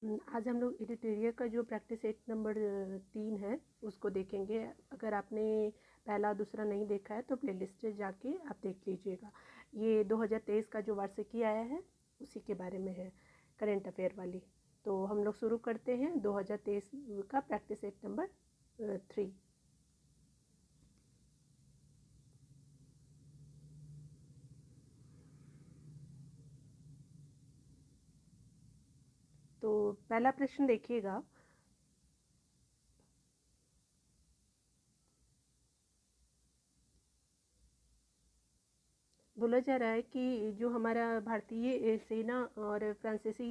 आज हम लोग एडिटोरियल का जो प्रैक्टिस सेट नंबर 3 है उसको देखेंगे। अगर आपने पहला दूसरा नहीं देखा है तो प्लेलिस्ट में जाके आप देख लीजिएगा। ये 2023 का जो वार्षिकी आया है उसी के बारे में है, करेंट अफेयर वाली। तो हम लोग शुरू करते हैं 2023 का प्रैक्टिस सेट नंबर 3। तो पहला प्रश्न देखिएगा। बोला जा रहा है कि जो हमारा भारतीय सेना और फ्रांसीसी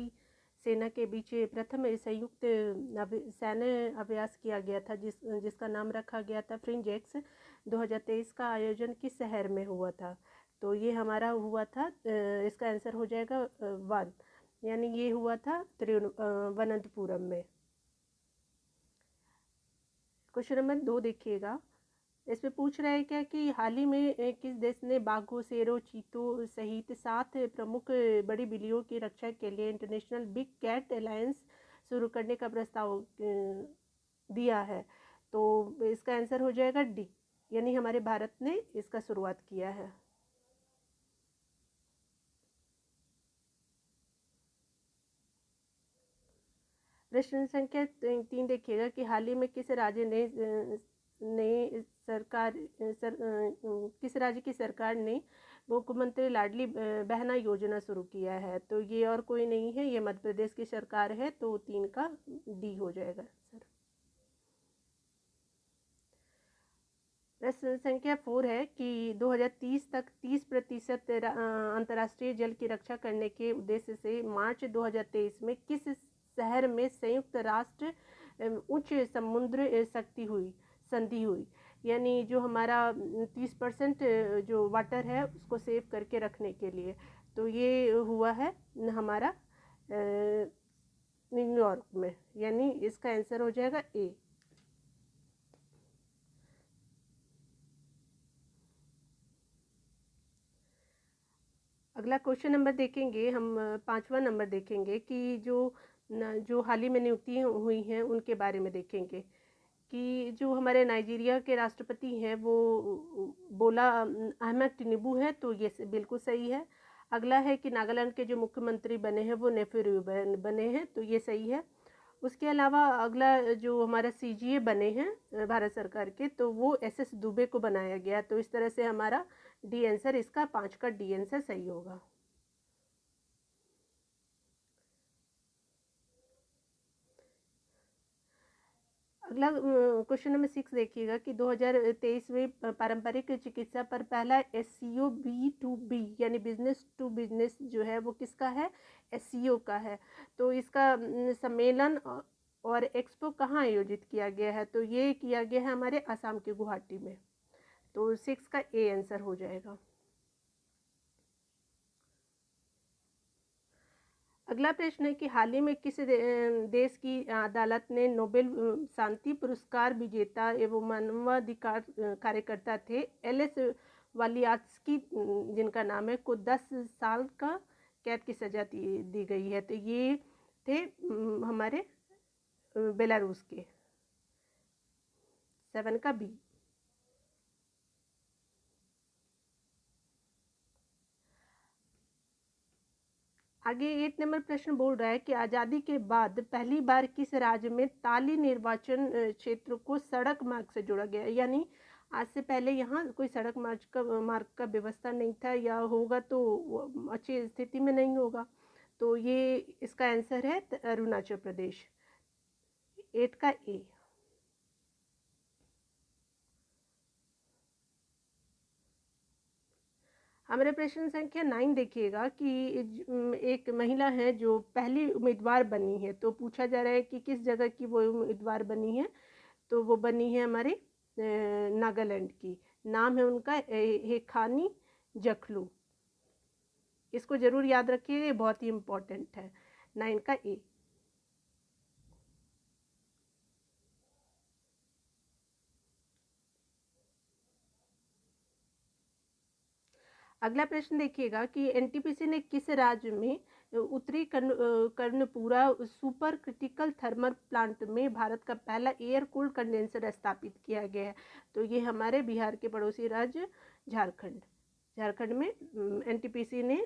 सेना के बीच प्रथम संयुक्त सैन्य अभ्यास किया गया था, जिसका नाम रखा गया था फ्रिंजेक्स। 2023 का आयोजन किस शहर में हुआ था? तो ये हमारा हुआ था, इसका आंसर हो जाएगा 1, यानी ये हुआ था तिरुवनंतपुरम में। क्वेश्चन नंबर 2 देखिएगा। इसमें पूछ रहा है क्या कि हाल ही में किस देश ने बाघों, शेरों, चीतों सहित 7 प्रमुख बड़ी बिल्लियों की रक्षा के लिए इंटरनेशनल बिग कैट अलायंस शुरू करने का प्रस्ताव दिया है? तो इसका आंसर हो जाएगा डी, यानी हमारे भारत ने इसका शुरुआत किया है। प्रश्न संख्या 3 देखिएगा कि हाल ही में किस राज्य किस राज्य की सरकार ने मुख्यमंत्री लाडली बहना योजना शुरू किया है? तो ये और कोई नहीं है, ये मध्य प्रदेश की सरकार है। तो 3 का डी हो जाएगा सर। प्रश्न संख्या 4 है कि 2030 तक 30% अंतर्राष्ट्रीय जल की रक्षा करने के उद्देश्य से मार्च 2023 में किस शहर में संयुक्त राष्ट्र उच्च समुद्र संधि हुई? यानी जो हमारा 30% जो वाटर है उसको सेव करके रखने के लिए। तो ये हुआ है हमारा न्यूयॉर्क में, यानी इसका आंसर हो जाएगा ए। अगला क्वेश्चन नंबर देखेंगे हम, 5वां नंबर देखेंगे कि जो हाल ही में नियुक्तियाँ हुई हैं उनके बारे में देखेंगे कि जो हमारे नाइजीरिया के राष्ट्रपति हैं वो बोला अहमद टिनुबू है। तो ये बिल्कुल सही है। अगला है कि नागालैंड के जो मुख्यमंत्री बने हैं वो नेफ्यू बने हैं। तो ये सही है। उसके अलावा अगला जो हमारा सीजीए बने हैं भारत सरकार के, तो वो एसएस दुबे को बनाया गया। तो इस तरह से हमारा डी आंसर, इसका 5 का डी आंसर सही होगा। अगला क्वेश्चन नंबर 6 देखिएगा कि 2023 में पारंपरिक चिकित्सा पर पहला एससीओ B2B यानी बिजनेस टू बिजनेस जो है वो किसका है? एससीओ का है। तो इसका सम्मेलन और एक्सपो कहाँ आयोजित किया गया है? तो ये किया गया है हमारे असम के गुवाहाटी में। तो 6 का ए आंसर हो जाएगा। अगला प्रश्न है कि हाल ही में किस देश की अदालत ने नोबेल शांति पुरस्कार विजेता एवं मानवाधिकार कार्यकर्ता थे एलएस वालियात्स्की, जिनका नाम है, को 10 साल का कैद की सजा दी गई है? तो ये थे हमारे बेलारूस के। 7 का बी। आगे 8 नंबर प्रश्न बोल रहा है कि आज़ादी के बाद पहली बार किस राज्य में ताली निर्वाचन क्षेत्र को सड़क मार्ग से जोड़ा गया? यानी आज से पहले यहाँ कोई सड़क मार्ग का व्यवस्था नहीं था, या होगा तो अच्छी स्थिति में नहीं होगा। तो ये इसका आंसर है अरुणाचल प्रदेश। 8 का ए। हमारे प्रश्न संख्या 9 देखिएगा कि एक महिला है जो पहली उम्मीदवार बनी है। तो पूछा जा रहा है कि किस जगह की वो उम्मीदवार बनी है? तो वो बनी है हमारे नागालैंड की। नाम है उनका हेखानी जखलू। इसको जरूर याद रखिए, ये बहुत ही इम्पोर्टेंट है। 9 का ए। अगला प्रश्न देखिएगा कि एनटीपीसी ने किस राज्य में उत्तरी Karanpura super critical thermal plant में भारत का पहला एयर कूल्ड कंडेंसर स्थापित किया गया है। तो ये हमारे बिहार के पड़ोसी राज्य झारखंड में एनटीपीसी ने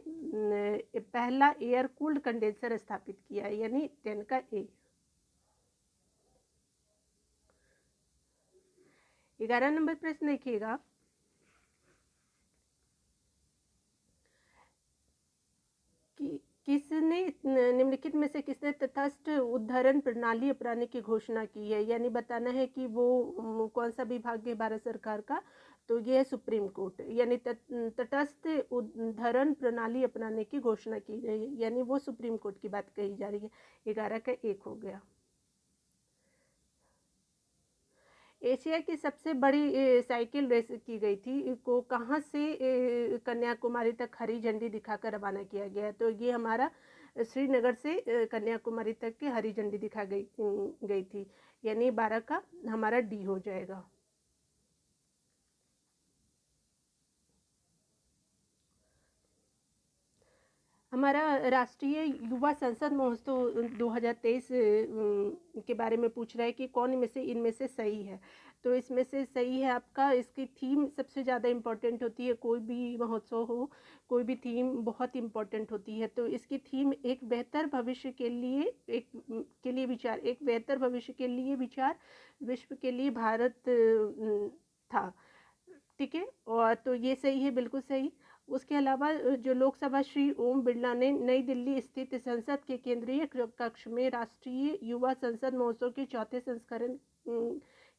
पहला एयर कूल्ड कंडेंसर स्थापित किया है, यानी 10 का ए। 11 नंबर प्रश्न देखिएगा कि किसने निम्नलिखित में से किसने तटस्थ उद्धरण प्रणाली अपनाने की घोषणा की है, यानी बताना है कि वो कौन सा विभाग है भारत सरकार का। तो ये है सुप्रीम कोर्ट, यानी तटस्थ उद्धरण प्रणाली अपनाने की घोषणा की गई है, यानी वो सुप्रीम कोर्ट की बात कही जा रही है। 11 का 1 हो गया। एशिया की सबसे बड़ी साइकिल रेस की गई थी को कहाँ से कन्याकुमारी तक हरी झंडी दिखाकर रवाना किया गया। तो ये हमारा श्रीनगर से कन्याकुमारी तक की हरी झंडी दिखा गई थी, यानी 12 का हमारा डी हो जाएगा। हमारा राष्ट्रीय युवा संसद महोत्सव 2023 के बारे में पूछ रहा है कि कौन इनमें से सही है। तो इसमें से सही है आपका, इसकी थीम सबसे ज़्यादा इम्पोर्टेंट होती है। कोई भी महोत्सव हो, कोई भी थीम बहुत इम्पोर्टेंट होती है। तो इसकी थीम एक बेहतर भविष्य के लिए विचार, एक बेहतर भविष्य के लिए विचार, विश्व के लिए भारत था। ठीक है, और तो ये सही है, बिल्कुल सही। उसके अलावा जो लोकसभा श्री ओम बिरला ने नई दिल्ली स्थित संसद के केंद्रीय कक्ष में राष्ट्रीय युवा संसद महोत्सव के 4थे संस्करण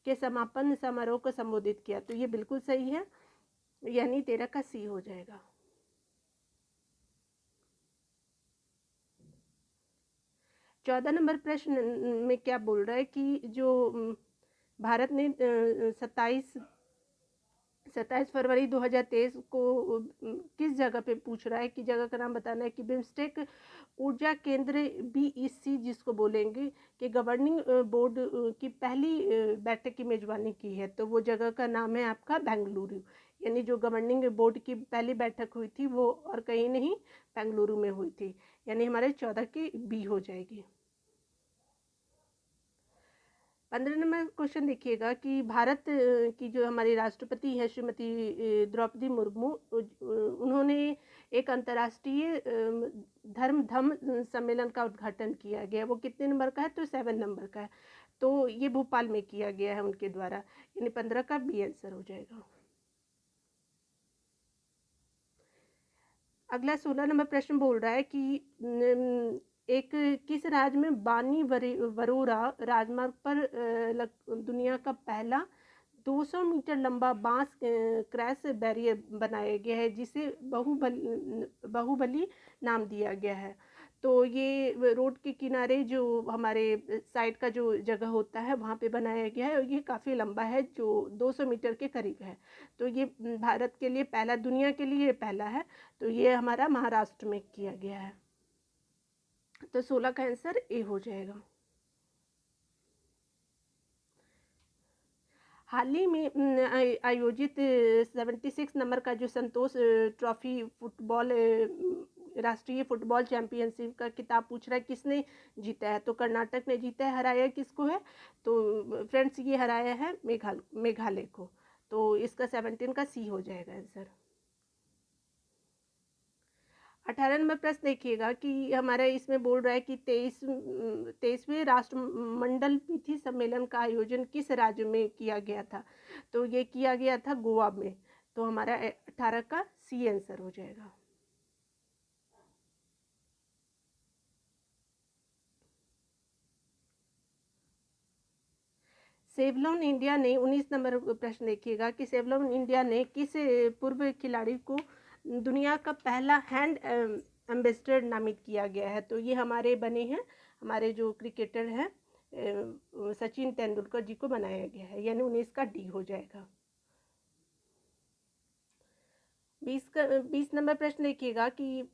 के समापन समारोह को संबोधित किया। तो ये बिल्कुल सही है, यानी 13 का सी हो जाएगा। 14 नंबर प्रश्न में क्या बोल रहा है कि जो भारत ने 27 फरवरी 2023 को किस जगह पे पूछ रहा है कि जगह का नाम बताना है कि बिम्स्टेक ऊर्जा केंद्र BEC जिसको बोलेंगे कि गवर्निंग बोर्ड की पहली बैठक की मेजबानी की है। तो वो जगह का नाम है आपका बेंगलुरु, यानी जो गवर्निंग बोर्ड की पहली बैठक हुई थी वो और कहीं नहीं बेंगलुरु में हुई थी, यानी हमारे 14 की बी हो जाएगी। 15 नंबर क्वेश्चन देखिएगा कि भारत की जो हमारी राष्ट्रपति है श्रीमती द्रौपदी मुर्मू, उन्होंने एक अंतर्राष्ट्रीय धर्म सम्मेलन का उद्घाटन किया गया। वो कितने नंबर का है? तो 7 नंबर का है। तो ये भोपाल में किया गया है उनके द्वारा, यानी 15 का बी आंसर हो जाएगा। अगला 16 नंबर प्रश्न बोल रहा है कि एक किस राज्य में बानी वरोरा राजमार्ग पर दुनिया का पहला 200 मीटर लंबा बांस क्रैश बैरियर बनाया गया है, जिसे बाहुबली नाम दिया गया है। तो ये रोड के किनारे जो हमारे साइड का जो जगह होता है वहाँ पे बनाया गया है, और ये काफ़ी लंबा है, जो 200 मीटर के करीब है। तो ये भारत के लिए पहला, दुनिया के लिए पहला है। तो ये हमारा महाराष्ट्र में किया गया है। तो 16 का आंसर ए हो जाएगा। हाल ही में आयोजित 76 नंबर का जो संतोष ट्रॉफी फुटबॉल राष्ट्रीय फुटबॉल चैंपियनशिप का किताब पूछ रहा है किसने जीता है। तो कर्नाटक ने जीता है। हराया किसको है? तो फ्रेंड्स ये हराया है मेघालय को। तो इसका 17 का सी हो जाएगा आंसर। 18 नंबर प्रश्न देखिएगा कि हमारा इसमें बोल रहा है कि 23वें राष्ट्रमंडल पीठी सम्मेलन का आयोजन किस राज्य में किया गया था। तो ये किया गया था गोवा में। तो हमारा 18 का सी आंसर हो जाएगा। सेवलॉन इंडिया ने 19 नंबर प्रश्न देखिएगा कि सेवलॉन इंडिया ने किस पूर्व खिलाड़ी को दुनिया का पहला हैंड एम्बेसडर नामित किया गया है। तो ये हमारे बने हैं, हमारे जो क्रिकेटर हैं सचिन तेंदुलकर जी को बनाया गया है, यानी 19 का डी हो जाएगा। 20 नंबर प्रश्न देखिएगा कि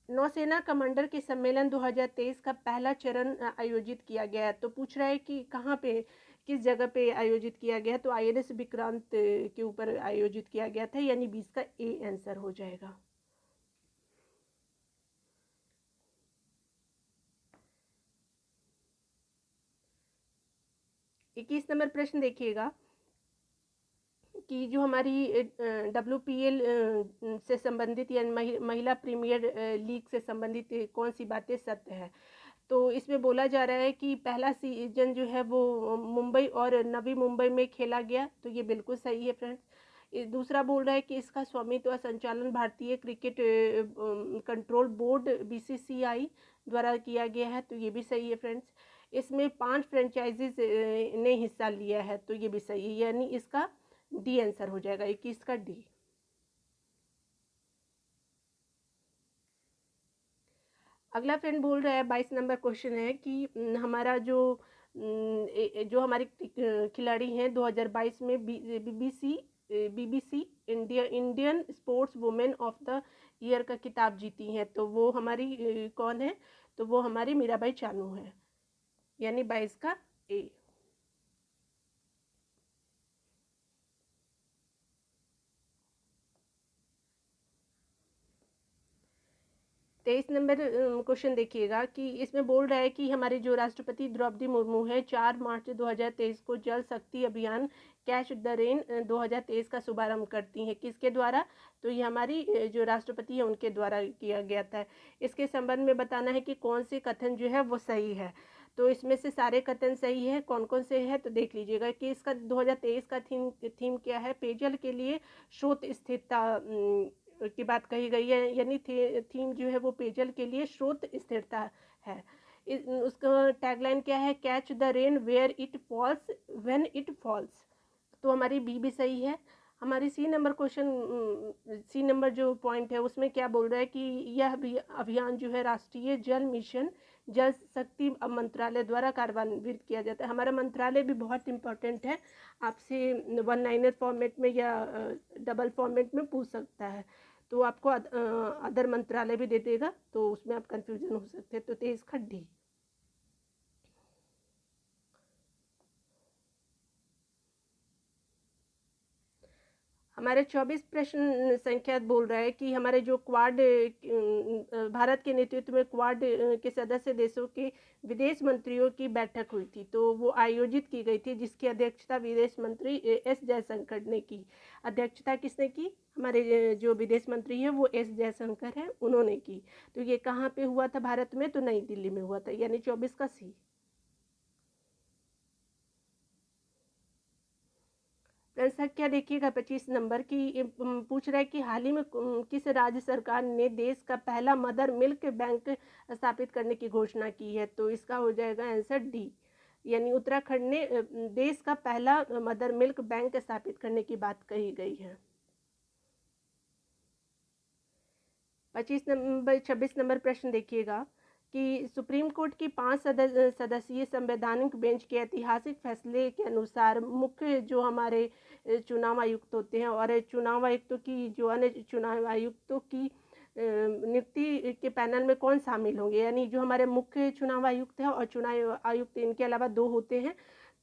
नौसेना कमांडर के सम्मेलन 2023 का पहला चरण आयोजित किया गया है। तो पूछ रहा है कि कहाँ पे, किस जगह पे आयोजित किया गया। तो INS विक्रांत के ऊपर आयोजित किया गया था, यानी 20 का ए आंसर हो जाएगा। 21 नंबर प्रश्न देखिएगा कि जो हमारी WPL से संबंधित या महिला प्रीमियर लीग से संबंधित कौन सी बातें सत्य है। तो इसमें बोला जा रहा है कि पहला सीजन जो है वो मुंबई और नवी मुंबई में खेला गया, तो ये बिल्कुल सही है फ्रेंड्स। दूसरा बोल रहा है कि इसका स्वामित्व और संचालन भारतीय क्रिकेट कंट्रोल बोर्ड BCCI द्वारा किया गया है, तो ये भी सही है फ्रेंड्स। इसमें 5 फ्रेंचाइजीज ने हिस्सा लिया है, तो ये भी सही है, यानी इसका डी आंसर हो जाएगा 21 का डी। अगला फ्रेंड बोल रहा है 22 नंबर क्वेश्चन है कि हमारा जो हमारे खिलाड़ी हैं 2022 में BBC Indian sports women of the year का खिताब जीती हैं, तो वो हमारी कौन है, तो वो हमारी मीराबाई चानू है, यानी 22 का ए। 23 नंबर क्वेश्चन देखिएगा कि इसमें बोल रहा है कि हमारे जो राष्ट्रपति द्रौपदी मुर्मू है 4 मार्च 2023 को जल शक्ति अभियान कैच द रेन 2023 का शुभारंभ करती हैं, किसके द्वारा, तो ये हमारी जो राष्ट्रपति है उनके द्वारा किया गया था। इसके संबंध में बताना है कि कौन से कथन जो है वो सही है, तो इसमें से सारे कथन सही है, कौन कौन से है तो देख लीजिएगा कि इसका 2023 का थीम क्या है, पेयजल के लिए स्रोत स्थिरता की बात कही गई है, यानी थीम जो है वो पेयजल के लिए स्रोत स्थिरता है। उसका टैगलाइन क्या है, catch the rain where it falls when it falls, तो हमारी बी भी सही है। हमारी C number question, C number जो पॉइंट है उसमें क्या बोल रहा है कि यह अभियान जो है राष्ट्रीय जल मिशन जल शक्ति मंत्रालय द्वारा कार्यान्वित किया जाता है। हमारा मंत्रालय भी बहुत इम्पोर्टेंट है, आपसे 1 लाइनर फॉर्मेट में या डबल फॉर्मेट में पूछ सकता है, तो आपको अदर मंत्रालय भी दे देगा, तो उसमें आप कंफ्यूजन हो सकते हैं, तो 23 का डी। हमारे 24 प्रश्न संख्या बोल रहा है कि हमारे जो क्वाड भारत के नेतृत्व में क्वाड के सदस्य देशों के विदेश मंत्रियों की बैठक हुई थी, तो वो आयोजित की गई थी, जिसकी अध्यक्षता विदेश मंत्री एस जयशंकर ने की। अध्यक्षता किसने की, हमारे जो विदेश मंत्री हैं वो एस जयशंकर हैं, उन्होंने की। तो ये कहाँ पे हुआ था भारत में, तो नई दिल्ली में हुआ था, यानी 24 का सी। संख्या देखिएगा 25 नंबर की पूछ रहा है कि हाल ही में किस राज्य सरकार ने देश का पहला मदर मिल्क बैंक स्थापित करने की घोषणा की है, तो इसका हो जाएगा आंसर डी, यानी उत्तराखंड ने देश का पहला मदर मिल्क बैंक स्थापित करने की बात कही गई है। 26 नंबर प्रश्न देखिएगा कि सुप्रीम कोर्ट की 5 सदस्यीय संवैधानिक बेंच के ऐतिहासिक फैसले के अनुसार मुख्य जो हमारे चुनाव आयुक्त होते हैं और चुनाव आयुक्तों की जो अन्य चुनाव आयुक्तों की नियुक्ति के पैनल में कौन शामिल होंगे, यानी जो हमारे मुख्य चुनाव आयुक्त हैं और चुनाव आयुक्त इनके अलावा 2 होते हैं,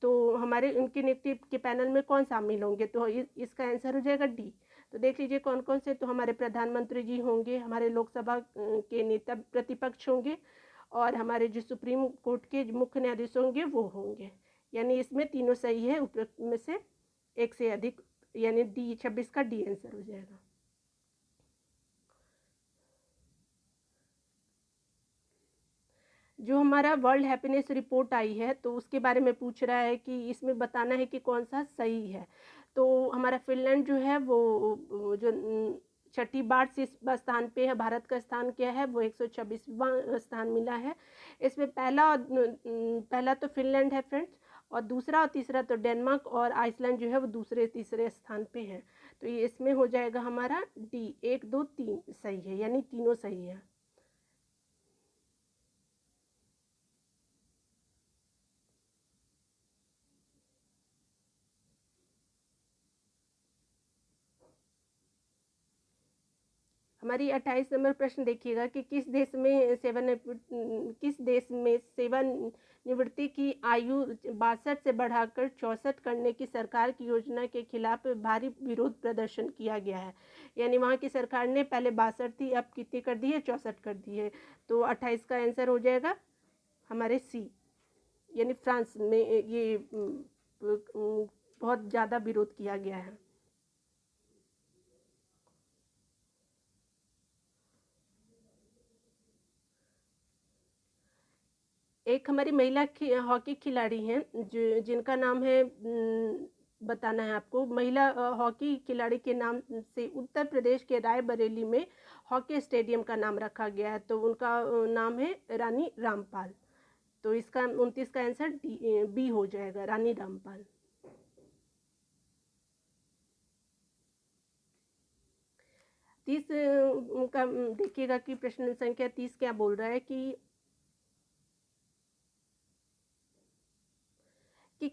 तो हमारे उनकी नियुक्ति के पैनल में कौन शामिल होंगे, तो इसका आंसर हो जाएगा डी। तो देख लीजिए कौन कौन से, तो हमारे प्रधानमंत्री जी होंगे, हमारे लोकसभा के नेता प्रतिपक्ष होंगे, और हमारे जो सुप्रीम कोर्ट के मुख्य न्यायाधीश होंगे वो होंगे, यानी इसमें तीनों सही है, उपरोक्त में से एक से अधिक, यानी डी 26 का डी आंसर हो जाएगा। जो हमारा वर्ल्ड हैप्पीनेस रिपोर्ट आई है तो उसके बारे में पूछ रहा है कि इसमें बताना है कि कौन सा सही है, तो हमारा फिनलैंड जो है वो जो 6ठी बार से स्थान पे है, भारत का स्थान क्या है, वो 126वां स्थान मिला है। इसमें पहला तो फिनलैंड है फ्रेंड्स, और दूसरा और तीसरा तो डेनमार्क और आइसलैंड जो है वो दूसरे तीसरे स्थान पे हैं, तो ये इसमें हो जाएगा हमारा डी 1 2 3 सही है, यानी तीनों सही है। हमारी 28 नंबर प्रश्न देखिएगा कि किस देश में सेवानिवृत्ति की आयु 62 से बढ़ाकर 64 करने की सरकार की योजना के खिलाफ भारी विरोध प्रदर्शन किया गया है, यानी वहाँ की सरकार ने पहले 62 थी, अब कितनी कर दी है, 64 कर दी है, तो 28 का आंसर हो जाएगा हमारे सी, यानी फ्रांस में ये बहुत ज़्यादा विरोध किया गया है। एक हमारी महिला हॉकी खिलाड़ी हैं जिनका नाम है, बताना है आपको। महिला हॉकी खिलाड़ी के नाम से उत्तर प्रदेश के रायबरेली में हॉकी स्टेडियम का नाम रखा गया है, तो उनका नाम है रानी रामपाल। तो इसका 29 का आंसर बी हो जाएगा, रानी रामपाल। 30 का देखिएगा कि प्रश्न संख्या 30 क्या बोल रहा है कि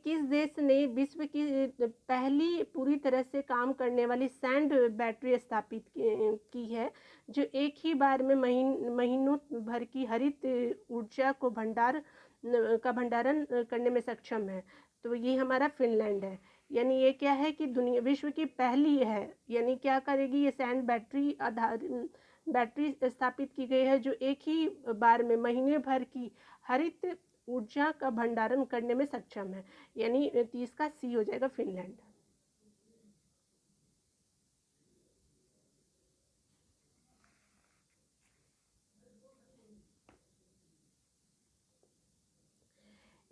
किस देश ने विश्व की पहली पूरी तरह से काम करने वाली सैंड बैटरी स्थापित की है, जो एक ही बार में महीनों भर की हरित ऊर्जा को भंडारण करने में सक्षम है। तो ये हमारा फिनलैंड है। यानी ये क्या है कि दुनिया विश्व की पहली है, यानी क्या करेगी ये सैंड बैटरी स्थापित की गई है, जो एक ही बार में महीने भर की हरित ऊर्जा का भंडारण करने में सक्षम है। यानी 30 का सी हो जाएगा, फिनलैंड।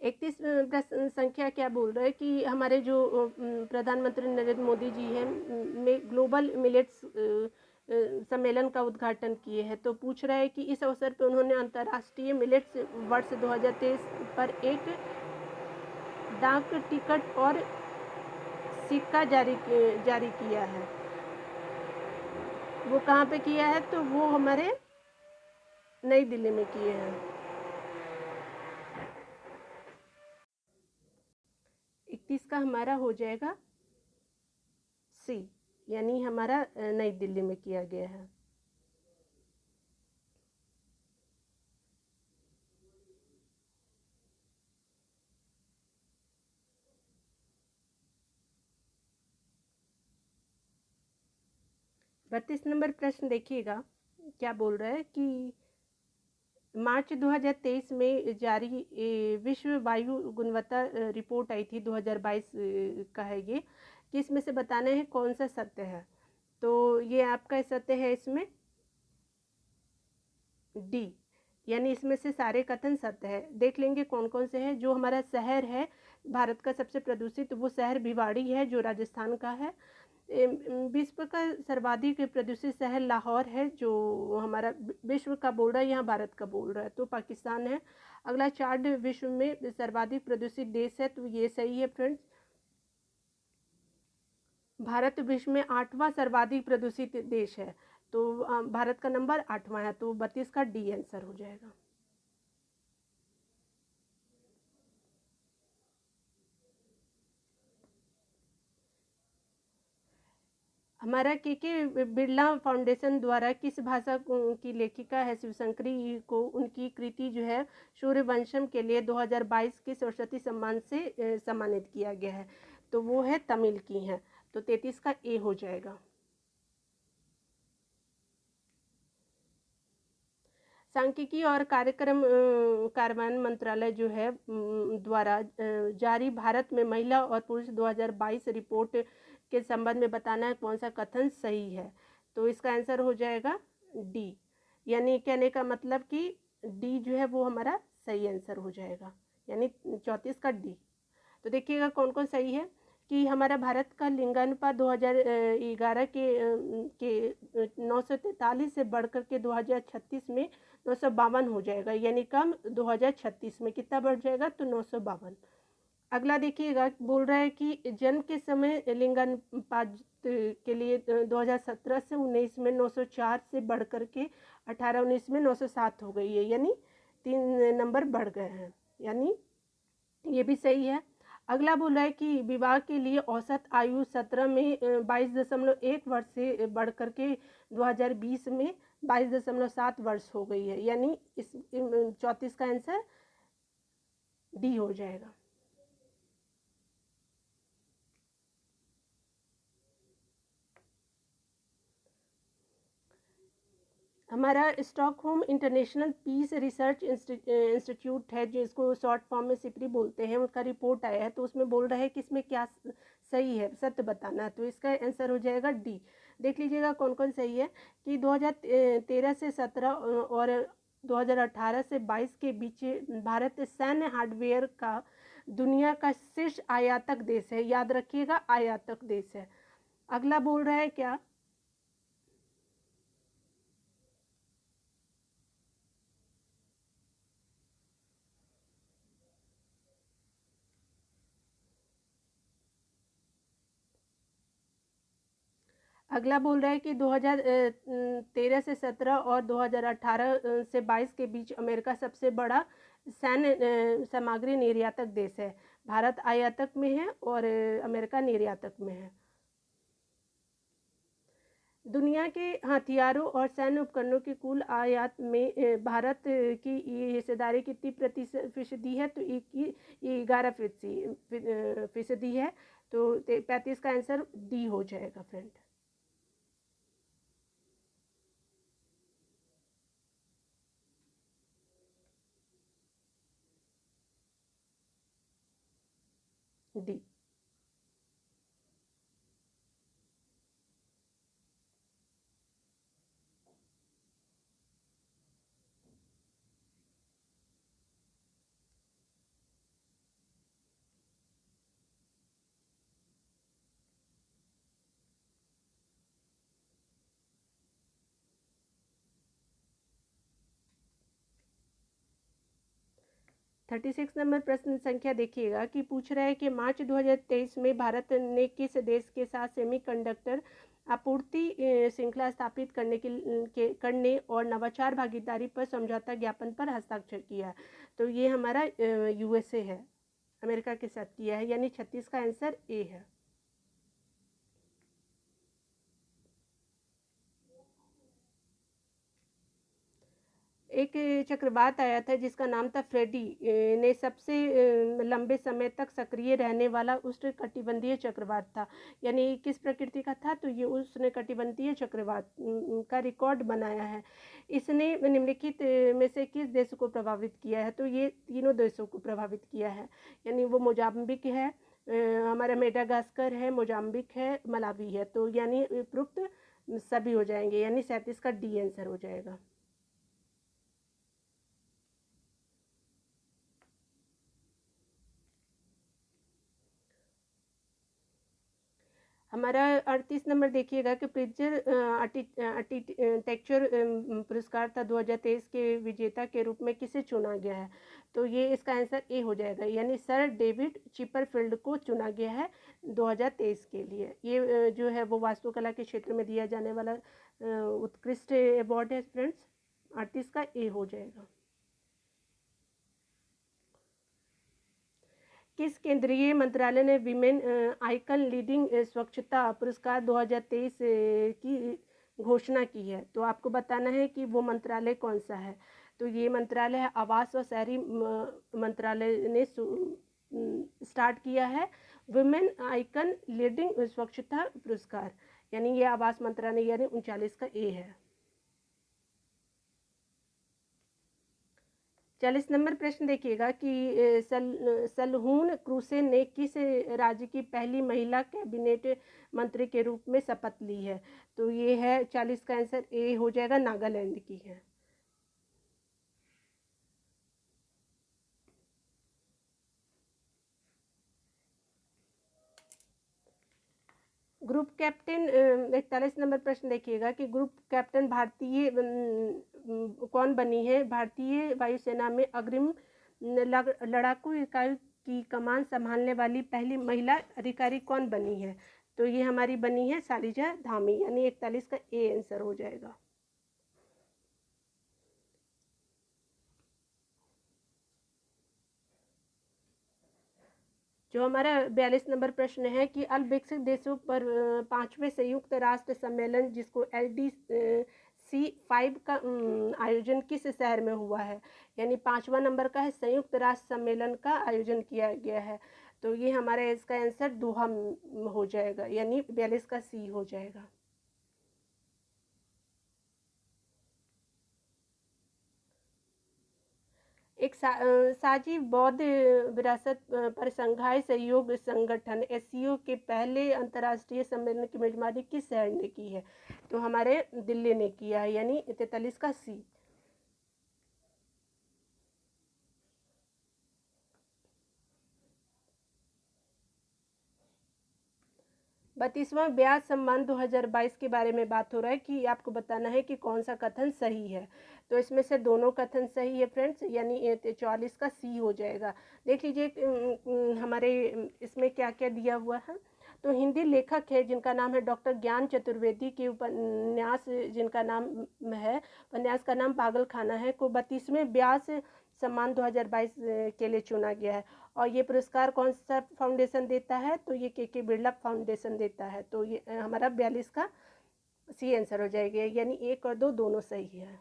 इकतीस प्रश्न संख्या क्या बोल रहा है कि हमारे जो प्रधानमंत्री नरेंद्र मोदी जी हैं में ग्लोबल मिलेट्स सम्मेलन का उद्घाटन किए हैं। तो पूछ रहा है कि इस अवसर पर उन्होंने अंतर्राष्ट्रीय मिलेट्स वर्ष 2023 पर एक डाक टिकट और सिक्का जारी किया है। वो कहाँ पे किया है? तो वो हमारे नई दिल्ली में किए हैं। 31 का हमारा हो जाएगा सी, यानी हमारा नई दिल्ली में किया गया है। बत्तीस नंबर प्रश्न देखिएगा क्या बोल रहा है कि मार्च 2023 में जारी विश्व वायु गुणवत्ता रिपोर्ट आई थी 2022 का है ये, कि इसमें से बताना है कौन सा सत्य है। तो ये आपका सत्य है इसमें डी, यानी इसमें से सारे कथन सत्य है। देख लेंगे कौन कौन से हैं। जो हमारा शहर है भारत का सबसे प्रदूषित, वो शहर भिवाड़ी है जो राजस्थान का है। विश्व का सर्वाधिक प्रदूषित शहर लाहौर है, जो हमारा विश्व का बोल रहा है, यहाँ भारत का बोल रहा है तो पाकिस्तान है। अगला चार्ट विश्व में सर्वाधिक प्रदूषित देश है, तो ये सही है फ्रेंड्स। भारत विश्व में 8वां सर्वाधिक प्रदूषित देश है, तो भारत का नंबर 8वां है, तो 32 का डी आंसर हो जाएगा। हमारा के बिरला फाउंडेशन द्वारा किस भाषा की लेखिका है शिवशंकरी को उनकी कृति जो है सूर्यवंशम के लिए 2022 के सरस्वती सम्मान से सम्मानित किया गया है, तो वो है तमिल की हैं। तो 33 का ए हो जाएगा। सांख्यिकी और कार्यक्रम कार्यान्वयन मंत्रालय जो है द्वारा जारी भारत में महिला और पुरुष 2022 रिपोर्ट के संबंध में बताना है कौन सा कथन सही है। तो इसका आंसर हो जाएगा डी, यानी कहने का मतलब कि डी जो है वो हमारा सही आंसर हो जाएगा, यानी 34 का डी। तो देखिएगा कौन कौन सही है कि हमारा भारत का लिंगानुपात 2011 के 943 से बढ़कर के 2036 में 952 हो जाएगा, यानी कम 2036 में कितना बढ़ जाएगा? तो 952। अगला देखिएगा बोल रहा है कि जन्म के समय लिंगानुपात के लिए 2017 से 19 में 904 से बढ़कर के 18-19 में 907 हो गई है, यानी 3 नंबर बढ़ गए हैं, यानी ये भी सही है। अगला बोला है कि विवाह के लिए औसत आयु 17 में 22.1 वर्ष से बढ़ कर के 2020 में 22.7 वर्ष हो गई है, यानी इस 34 का आंसर डी हो जाएगा। हमारा Stockholm International Peace Research Institute है, जिसको शॉर्ट फॉर्म में सिपरी बोलते हैं, उसका रिपोर्ट आया है। तो उसमें बोल रहा है कि इसमें क्या सही है, सत्य बताना। तो इसका आंसर हो जाएगा डी। देख लीजिएगा कौन कौन सही है। कि 2013 से 17 और 2018 से 22 के बीच भारत सैन्य हार्डवेयर का दुनिया का शीर्ष आयातक देश है। याद रखिएगा, आयातक देश है। अगला बोल रहा है क्या? अगला बोल रहा है कि 2013 से 17 और 2018 से 22 के बीच अमेरिका सबसे बड़ा सैन्य सामग्री निर्यातक देश है। भारत आयातक में है और अमेरिका निर्यातक में है। दुनिया के हथियारों और सैन्य उपकरणों की कुल आयात में भारत की ये हिस्सेदारी कितनी फीसदी है? तो 11% है। तो 35 का आंसर डी हो जाएगा फ्रेंड। डी। 36 नंबर प्रश्न संख्या देखिएगा कि पूछ रहा है कि मार्च 2023 में भारत ने किस देश के साथ सेमीकंडक्टर आपूर्ति श्रृंखला स्थापित करने और नवाचार भागीदारी पर समझौता ज्ञापन पर हस्ताक्षर किया? तो ये हमारा यूएसए है, अमेरिका के साथ किया है। यानी 36 का आंसर ए है। एक चक्रवात आया था जिसका नाम था फ्रेडी, ने सबसे लंबे समय तक सक्रिय रहने वाला उष्णकटिबंधीय चक्रवात था। यानी किस प्रकृति का था? तो ये उष्णकटिबंधीय चक्रवात का रिकॉर्ड बनाया है। इसने निम्नलिखित में से किस देश को प्रभावित किया है? तो ये तीनों देशों को प्रभावित किया है। यानी वो मोजाम्बिक है, हमारा मेडागास्कर है, मोजाम्बिक है, मलावी है। तो यानी उपरोक्त सभी हो जाएंगे। यानी 37 का डी आंसर हो जाएगा। हमारा 38 नंबर देखिएगा कि प्रिट्जर आर्किटेक्चर पुरस्कार था 2023 के विजेता के रूप में किसे चुना गया है? तो ये इसका आंसर ए हो जाएगा। यानी सर डेविड चिपरफील्ड को चुना गया है 2023 के लिए। ये जो है वो वास्तुकला के क्षेत्र में दिया जाने वाला उत्कृष्ट अवार्ड है फ्रेंड्स। 38 का ए हो जाएगा। किस केंद्रीय मंत्रालय ने विमेन आइकन लीडिंग स्वच्छता पुरस्कार 2023 की घोषणा की है? तो आपको बताना है कि वो मंत्रालय कौन सा है। तो ये मंत्रालय है आवास व शहरी मंत्रालय ने स्टार्ट किया है विमेन आइकन लीडिंग स्वच्छता पुरस्कार। यानी ये आवास मंत्रालय, यानी 39 का ए है। 40 नंबर प्रश्न देखिएगा कि सलहून क्रूसे ने किस राज्य की पहली महिला कैबिनेट मंत्री के रूप में शपथ ली है? तो ये है 40 का आंसर ए हो जाएगा, नागालैंड की है। ग्रुप कैप्टन 41 नंबर प्रश्न देखिएगा कि ग्रुप कैप्टन भारतीय कौन बनी है? भारतीय वायुसेना में अग्रिम लड़ाकू इकाई की कमान संभालने वाली पहली महिला अधिकारी कौन बनी है? तो ये हमारी बनी है शालिजा धामी। यानी 41 का ए आंसर हो जाएगा। जो हमारा 42 नंबर प्रश्न है कि अल्प विकसित देशों पर 5वें संयुक्त राष्ट्र सम्मेलन, जिसको LDC5 का आयोजन किस शहर में हुआ है? यानी 5वां नंबर का है, संयुक्त राष्ट्र सम्मेलन का आयोजन किया गया है। तो ये हमारा इसका आंसर दोहा हो जाएगा। यानी 42 का सी हो जाएगा। एक साझी बौद्ध विरासत पर संघाई सहयोग संगठन एससीओ के पहले अंतर्राष्ट्रीय सम्मेलन की मेजबानी किस शहर ने की है? तो हमारे दिल्ली ने किया है, यानी 43 का सी। 32वां ब्याज सम्मान 2022 के बारे में बात हो रहा है कि आपको बताना है कि कौन सा कथन सही है। तो इसमें से दोनों कथन सही है फ्रेंड्स, यानी 44 का सी हो जाएगा। देख लीजिए हमारे इसमें क्या क्या दिया हुआ है। तो हिंदी लेखक है जिनका नाम है डॉक्टर ज्ञान चतुर्वेदी के उपन्यास जिनका नाम है, उपन्यास का नाम पागल खाना है, को 32वें ब्यास सम्मान 2022 के लिए चुना गया है। और ये पुरस्कार कौन सा फाउंडेशन देता है? तो ये के बिरला फाउंडेशन देता है। तो ये हमारा 42 का सी आंसर हो जाएगा, यानी 1 और 2 दोनों सही है।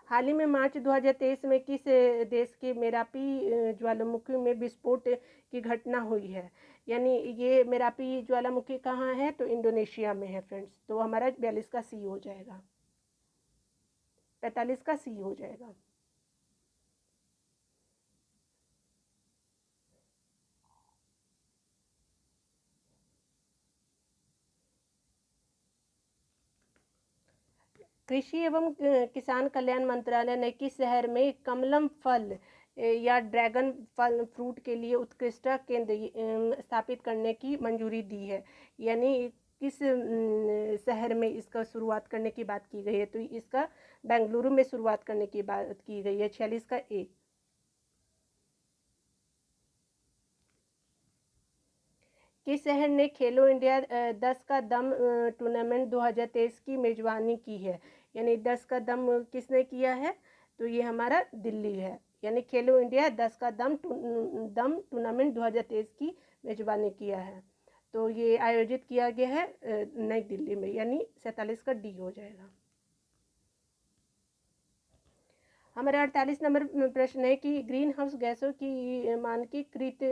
हाल ही में मार्च 2023 में किस देश के मेरापी ज्वालामुखी में विस्फोट की घटना हुई है? यानी ये मेरापी ज्वालामुखी कहाँ है? तो इंडोनेशिया में है फ्रेंड्स। तो हमारा 42 का सी हो जाएगा, 45 का सी हो जाएगा। कृषि एवं किसान कल्याण मंत्रालय ने किस शहर में कमलम फल या ड्रैगन फल फ्रूट के लिए उत्कृष्टता केंद्र स्थापित करने की मंजूरी दी है? यानी किस शहर में इसका शुरुआत करने की बात की गई है? तो इसका बेंगलुरु में शुरुआत करने की बात की गई है, 46 का ए। किस शहर ने खेलो इंडिया 10 का दम टूर्नामेंट 2023 की मेजबानी की है? यानी 10 का दम किसने किया है? तो ये हमारा दिल्ली है, यानी खेलो इंडिया 10 का दम टूर्नामेंट 2023 की मेजबानी किया है। तो ये आयोजित किया गया है नई दिल्ली में, यानी 47 का डी हो जाएगा। हमारा 48 नंबर प्रश्न है कि ग्रीन हाउस गैसों की मानकीकृत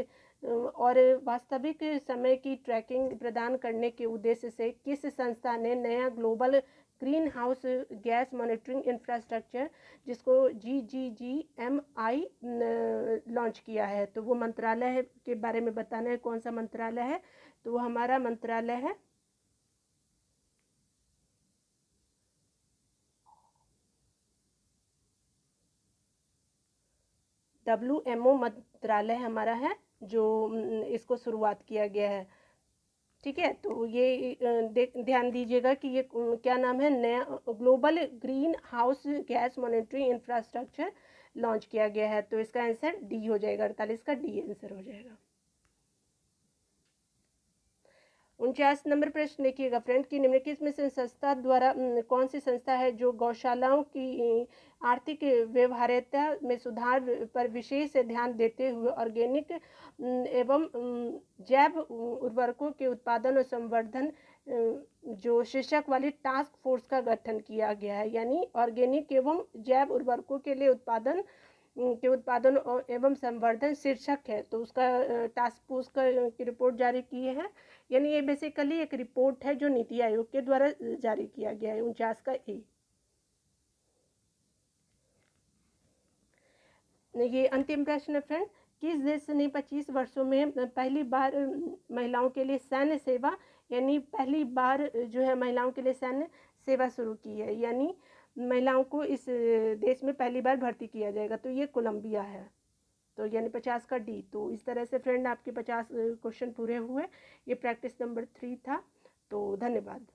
और वास्तविक समय की ट्रैकिंग प्रदान करने के उद्देश्य से किस संस्था ने नया global green house gas monitoring infrastructure जिसको GGGMI लॉन्च किया है? तो वो मंत्रालय के बारे में बताना है, कौन सा मंत्रालय है? तो वो हमारा मंत्रालय है WMO मंत्रालय हमारा है, जो इसको शुरुआत किया गया है। ठीक है, तो ये ध्यान दीजिएगा कि ये क्या नाम है, नया global green house gas monitoring infrastructure launch किया गया है। तो इसका आंसर डी हो जाएगा, 48 का डी आंसर हो जाएगा। 49 नंबर प्रश्न देखिएगा फ्रेंड कि निम्नलिखित में से संस्था द्वारा कौन सी संस्था है जो गौशालाओं की आर्थिक व्यवहार्यता में सुधार पर विशेष ध्यान देते हुए ऑर्गेनिक एवं जैव उर्वरकों के उत्पादन और संवर्धन जो शीर्षक वाली टास्क फोर्स का गठन किया गया है? यानी ऑर्गेनिक एवं जैव उर्वरकों के लिए उत्पादन एवं संवर्धन शीर्षक है, तो उसका टास्क फोर्स की रिपोर्ट जारी की है। यानी ये बेसिकली एक रिपोर्ट है जो नीति आयोग के द्वारा जारी किया गया है, 49 का ए। ये अंतिम प्रश्न है फ्रेंड, किस देश ने 25 वर्षों में पहली बार महिलाओं के लिए सैन्य सेवा, यानी पहली बार जो है महिलाओं के लिए सैन्य सेवा शुरू की है? यानी महिलाओं को इस देश में पहली बार भर्ती किया जाएगा, तो ये कोलंबिया है। तो यानी 50 का डी। तो इस तरह से फ्रेंड आपके 50 क्वेश्चन पूरे हुए। ये प्रैक्टिस नंबर 3 था। तो धन्यवाद।